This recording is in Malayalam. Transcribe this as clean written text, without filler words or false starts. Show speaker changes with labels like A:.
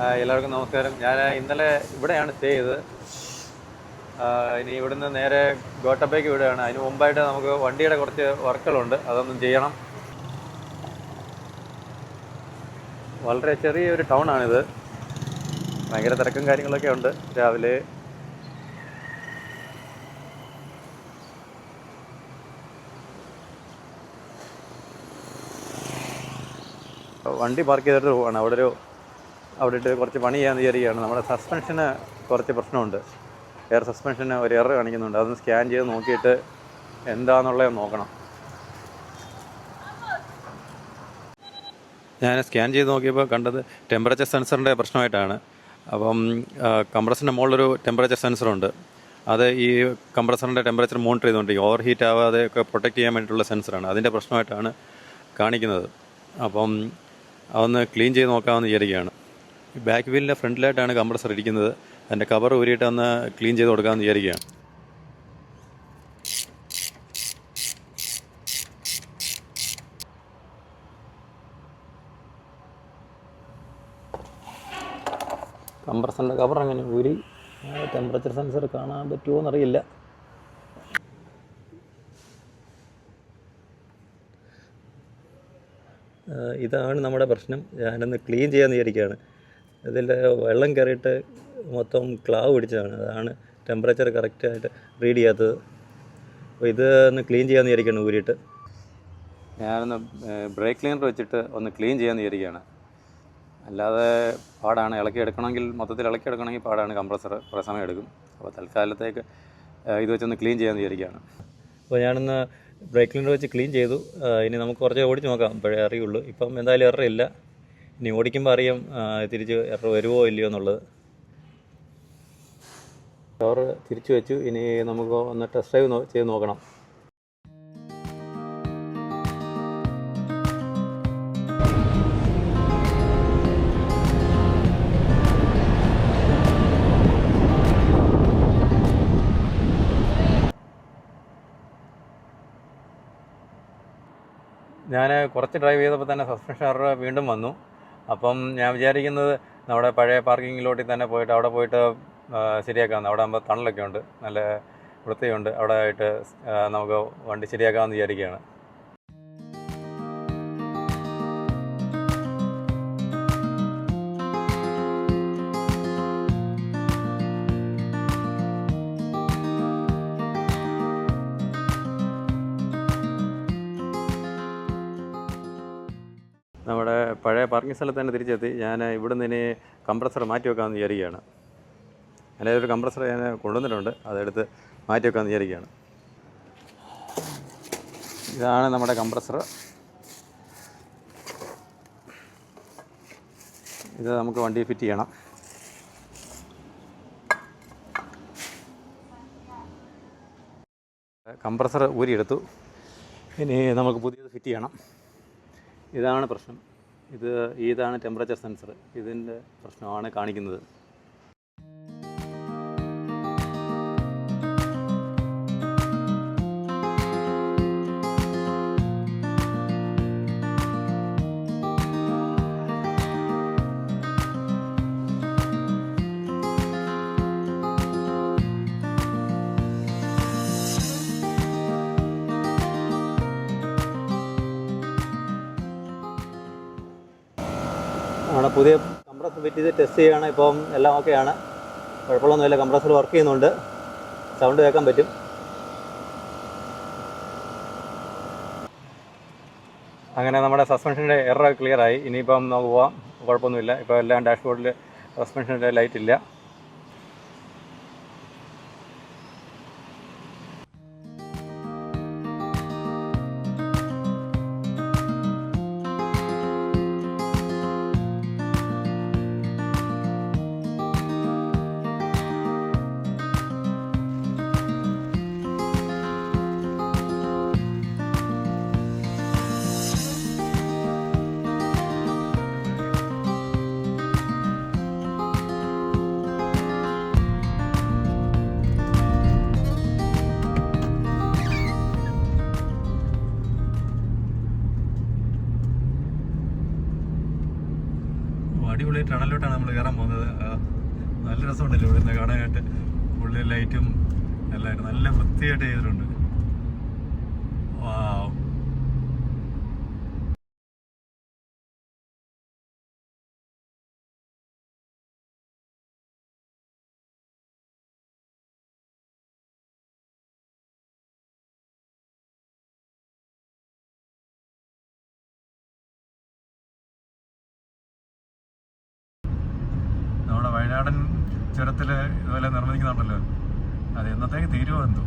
A: എല്ലാവർക്കും നമസ്കാരം. ഞാൻ ഇന്നലെ ഇവിടെയാണ് സ്റ്റേ ചെയ്തത്. ഇനി ഇവിടുന്ന് നേരെ ഗോട്ടപ്പയ്ക്ക് വിടുകയാണ്. അതിന് മുമ്പായിട്ട് നമുക്ക് വണ്ടിയുടെ കുറച്ച് വർക്കുകളുണ്ട്, അതൊന്നും ചെയ്യണം. വളരെ ചെറിയൊരു ടൗണാണിത്. ഭയങ്കര തിരക്കും കാര്യങ്ങളൊക്കെ ഉണ്ട് രാവിലെ. വണ്ടി പാർക്ക് ചെയ്തിട്ട് പോവാണ്. അവിടെ ഇട്ട് കുറച്ച് പണി ചെയ്യാൻ വിചാരിക്കുകയാണ്. നമ്മുടെ സസ്പെൻഷന് കുറച്ച് പ്രശ്നമുണ്ട്. എയർ സസ്പെൻഷന് ഒരു എറർ കാണിക്കുന്നുണ്ട്. അതൊന്ന് സ്കാൻ ചെയ്ത് നോക്കിയിട്ട് എന്താണെന്നുള്ളത് നോക്കണം. ഞാൻ സ്കാൻ ചെയ്ത് നോക്കിയപ്പോൾ കണ്ടത് ടെമ്പറേച്ചർ സെൻസറിൻ്റെ പ്രശ്നമായിട്ടാണ്. അപ്പം കംപ്രസറിൻ്റെ മുകളിലൊരു ടെമ്പറേച്ചർ സെൻസറുണ്ട്. അത് ഈ കംപ്രസറിൻ്റെ ടെമ്പറേച്ചർ മോണിറ്റർ ചെയ്തുകൊണ്ടിരിക്കും. ഓവർ ഹീറ്റ് ആവാതെ ഒക്കെ പ്രൊട്ടക്റ്റ് ചെയ്യാൻ വേണ്ടിയിട്ടുള്ള സെൻസറാണ്. അതിൻ്റെ പ്രശ്നമായിട്ടാണ് കാണിക്കുന്നത്. അപ്പം അതൊന്ന് ക്ലീൻ ചെയ്ത് നോക്കാമെന്ന് വിചാരിക്കുകയാണ്. ബാക്ക് വീലിൻ്റെ ഫ്രണ്ടിലായിട്ടാണ് കംപ്രസർ ഇരിക്കുന്നത്. അതിൻ്റെ കവർ ഊരിയിട്ട് ഒന്ന് ക്ലീൻ ചെയ്ത് കൊടുക്കാമെന്ന് വിചാരിക്കുകയാണ്. കംപ്രസറിൻ്റെ കവർ അങ്ങനെ ഊരി ടെമ്പറേച്ചർ സെൻസർ കാണാൻ പറ്റുമോ എന്നറിയില്ല. ഇതാണ് നമ്മുടെ പ്രശ്നം. ഞാനൊന്ന് ക്ലീൻ ചെയ്യാമെന്ന് വിചാരിക്കുകയാണ്. ഇതിൽ വെള്ളം കയറിയിട്ട് മൊത്തം ക്ലാവ് പിടിച്ചതാണ്. അതാണ് ടെമ്പറേച്ചർ കറക്റ്റായിട്ട് റീഡ് ചെയ്യാത്തത്. അപ്പോൾ ഇത് ഒന്ന് ക്ലീൻ ചെയ്യാമെന്ന് വിചാരിക്കുകയാണ് ഊരിയിട്ട്. ഞാനൊന്ന് ബ്രേക്ക് ക്ലീനർ വെച്ചിട്ട് ഒന്ന് ക്ലീൻ ചെയ്യാമെന്ന് വിചാരിക്കുകയാണ്. അല്ലാതെ പാടാണ്. മൊത്തത്തിൽ ഇളക്കിയെടുക്കണമെങ്കിൽ പാടാണ്. കംപ്രസർ കുറേ സമയം എടുക്കും. അപ്പോൾ തൽക്കാലത്തേക്ക് ഇത് വെച്ചൊന്ന് ക്ലീൻ ചെയ്യാമെന്ന് വിചാരിക്കുകയാണ്. അപ്പോൾ ഞാനൊന്ന് ബ്രേക്ക് ക്ലീനർ വെച്ച് ക്ലീൻ ചെയ്തു. ഇനി നമുക്ക് കുറച്ച് ഓടിച്ച് നോക്കാം, അപ്പോഴേ അറിയുള്ളൂ. ഇപ്പം എന്തായാലും എറർ ഇല്ല. ഇനി ഓടിക്കുമ്പോൾ അറിയാം തിരിച്ച് എറർ വരുമോ ഇല്ലയോ എന്നുള്ളത്. കവർ തിരിച്ചു വെച്ചു. ഇനി നമുക്ക് ഒന്ന് ടെസ്റ്റ് ഡ്രൈവ് ചെയ്ത് നോക്കണം. ഞാൻ കുറച്ച് ഡ്രൈവ് ചെയ്തപ്പോൾ തന്നെ സസ്പെൻഷൻ എറർ വീണ്ടും വന്നു. അപ്പം ഞാൻ വിചാരിക്കുന്നത് നമ്മുടെ പഴയ പാർക്കിംഗ് ലോട്ടിൽ തന്നെ പോയിട്ട് ശരിയാക്കാമെന്ന്. അവിടെ ആകുമ്പോൾ തണലൊക്കെ ഉണ്ട്, നല്ല വൃത്തിയുണ്ട്. അവിടെ ആയിട്ട് നമുക്ക് വണ്ടി ശരിയാക്കാമെന്ന് വിചാരിക്കുകയാണ്. നമ്മുടെ പഴയ പാർക്കിംഗ് സ്ഥലത്ത് തന്നെ തിരിച്ചെത്തി. ഞാൻ ഇവിടുന്ന് ഇനി കംപ്രസർ മാറ്റി വെക്കാമെന്ന് വിചാരിക്കുകയാണ്. അല്ലെങ്കിൽ ഒരു കംപ്രസർ ഞാൻ കൊണ്ടുവന്നിട്ടുണ്ട്, അതെടുത്ത് മാറ്റി വെക്കാമെന്ന് വിചാരിക്കുകയാണ്. ഇതാണ് നമ്മുടെ കംപ്രസർ. ഇത് നമുക്ക് വണ്ടി ഫിറ്റ് ചെയ്യണം. കംപ്രസർ ഊരിയെടുത്തു. ഇനി നമുക്ക് പുതിയത് ഫിറ്റ് ചെയ്യണം. ഇതാണ് പ്രശ്നം. ഇതാണ് ടെമ്പറേച്ചർ സെൻസർ. ഇതിൻ്റെ പ്രശ്നമാണ് കാണിക്കുന്നത്. നമ്മുടെ പുതിയ കംപ്രസർ ഫിറ്റ് ചെയ്ത് ടെസ്റ്റ് ചെയ്യുകയാണ്. ഇപ്പം എല്ലാം ഓക്കെയാണ്, കുഴപ്പമൊന്നുമില്ല. കംപ്രസർ വർക്ക് ചെയ്യുന്നുണ്ട്, സൗണ്ട് കേൾക്കാൻ പറ്റും. അങ്ങനെ നമ്മുടെ സസ്പെൻഷൻ്റെ എറർ ക്ലിയറായി. ഇനിയിപ്പം നമുക്ക് പോവാം, കുഴപ്പമൊന്നുമില്ല. ഇപ്പോൾ എല്ലാം ഡാഷ്ബോർഡിൽ സസ്പെൻഷൻ്റെ ലൈറ്റ് ഇല്ല. അടിപൊളി ടണലിലോട്ടാണ് നമ്മൾ കയറാൻ പോകുന്നത്. നല്ല രസമുണ്ടല്ലോ ഇവിടെ നിന്ന് കാണാനായിട്ട്. ഫുള്ള് ലൈറ്റും എല്ലാം നല്ല വൃത്തിയായിട്ട് ചെയ്തിട്ടുണ്ട്. വാവ്. നമ്മുടെ വയനാടൻ ചുരത്തിൽ ഇതുപോലെ നിർമ്മിക്കുന്നുണ്ടല്ലോ, അത് എന്നത്തേക്ക് തീരുമോ എന്തോ.